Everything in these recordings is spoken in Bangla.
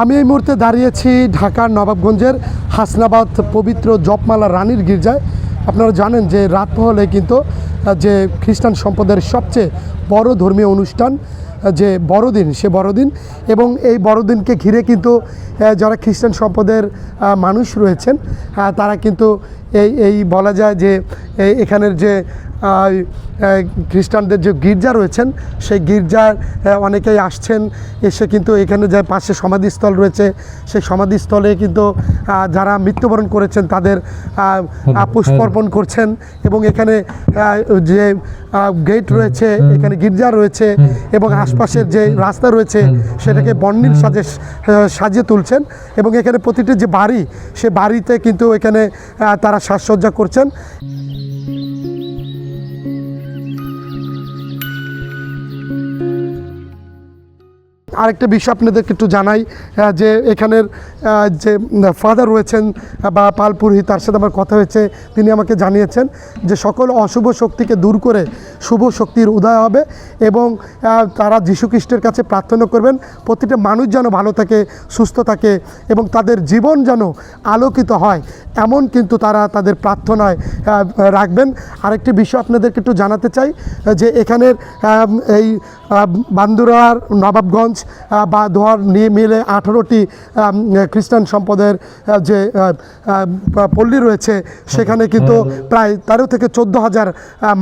আমি এই মুহূর্তে দাঁড়িয়েছি ঢাকার নবাবগঞ্জের হাসনাবাদ পবিত্র জপমালা রানীর গির্জায়। আপনারা জানেন যে রাত হলে কিন্তু যে খ্রিস্টান সম্প্রদায়ের সবচেয়ে বড় ধর্মীয় অনুষ্ঠান যে বড়দিন, সে বড়দিন এবং এই বড়দিনকে ঘিরে কিন্তু যারা খ্রিস্টান সম্প্রদায়ের মানুষ রয়েছেন তারা কিন্তু এই বলা যায় যে এখানের যে খ্রিস্টানদের যে গির্জা রয়েছেন সেই গির্জার অনেকেই আসছেন, এসে কিন্তু এখানে যে পাশে সমাধিস্থল রয়েছে সেই সমাধিস্থলে কিন্তু যারা মৃত্যুবরণ করেছেন তাদের পুষ্পার্পণ করছেন এবং এখানে যে গেট রয়েছে, এখানে গির্জা রয়েছে এবং আশপাশের যে রাস্তা রয়েছে সেটাকে বর্ণিল সাজিয়ে তুলছেন এবং এখানে প্রতিটি যে বাড়ি সে বাড়িতে কিন্তু এখানে তারা সাজসজ্জা করছেন। আরেকটা বিষয় আপনাদেরকে একটু জানাই যে এখানের যে ফাদার রয়েছেন বা পাল পুরোহিত, তার সাথে আমার কথা হয়েছে, তিনি আমাকে জানিয়েছেন যে সকল অশুভ শক্তিকে দূর করে শুভ শক্তির উদয় হবে এবং তারা যীশু খ্রিস্টের কাছে প্রার্থনা করবেন প্রতিটা মানুষ যেন ভালো থাকে, সুস্থ থাকে এবং তাদের জীবন যেন আলোকিত হয়, এমন কিন্তু তারা তাদের প্রার্থনায় রাখবেন। আরেকটি বিষয় আপনাদেরকে একটু জানাতে চাই যে এখানের এই বান্দুরার নবাবগঞ্জ বা দোহার নিয়ে মিলে 18টি খ্রিস্টান সম্প্রদায়ের যে পল্লী রয়েছে সেখানে কিন্তু প্রায় 13 থেকে 14,000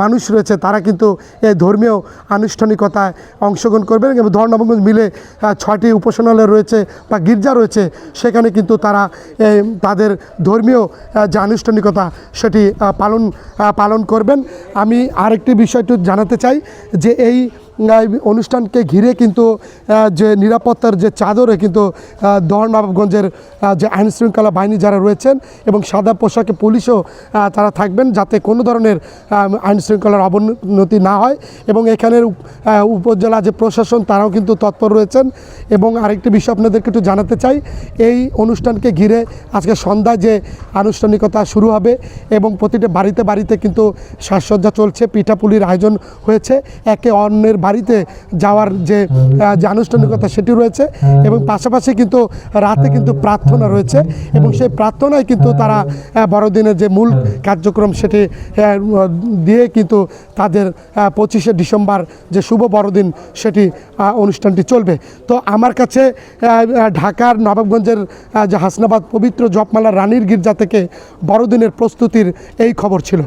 মানুষ রয়েছে। তারা কিন্তু এই ধর্মীয় আনুষ্ঠানিকতায় অংশগ্রহণ করবেন এবং দোহার নবাবগঞ্জ মিলে 6টি উপাসনালয় রয়েছে বা গির্জা রয়েছে, সেখানে কিন্তু তারা তাদের ধর্মীয় যে আনুষ্ঠানিকতা সেটি পালন করবেন। আমি আরেকটি বিষয় একটু জানাতে চাই যে এই অনুষ্ঠানকে ঘিরে কিন্তু যে নিরাপত্তার যে চাদরে কিন্তু দোহার নবাবগঞ্জের যে আইনশৃঙ্খলা বাহিনী যারা রয়েছেন এবং সাদা পোশাকে পুলিশও তারা থাকবেন যাতে কোনো ধরনের আইনশৃঙ্খলার অবনতি না হয় এবং এখানের উপজেলা যে প্রশাসন তারাও কিন্তু তৎপর রয়েছেন। এবং আরেকটি বিষয় আপনাদেরকে একটু জানাতে চাই, এই অনুষ্ঠানকে ঘিরে আজকে সন্ধ্যায় যে আনুষ্ঠানিকতা শুরু হবে এবং প্রতিটা বাড়িতে বাড়িতে কিন্তু সাজসজ্জা চলছে, পিঠাপুলির আয়োজন হয়েছে, একে অন্যের বাড়িতে যাওয়ার যে আনুষ্ঠানিকতা সেটি রয়েছে এবং পাশাপাশি কিন্তু রাতে কিন্তু প্রার্থনা রয়েছে এবং সেই প্রার্থনায় কিন্তু তারা বড়দিনের যে মূল কার্যক্রম সেটি দিয়ে কিন্তু তাদের 25শে ডিসেম্বর যে শুভ বড়দিন সেটি অনুষ্ঠানটি চলবে। তো আমার কাছে ঢাকার নবাবগঞ্জের যে হাসনাবাদ পবিত্র জপমালা রানীর গির্জা থেকে বড়দিনের প্রস্তুতির এই খবর ছিল।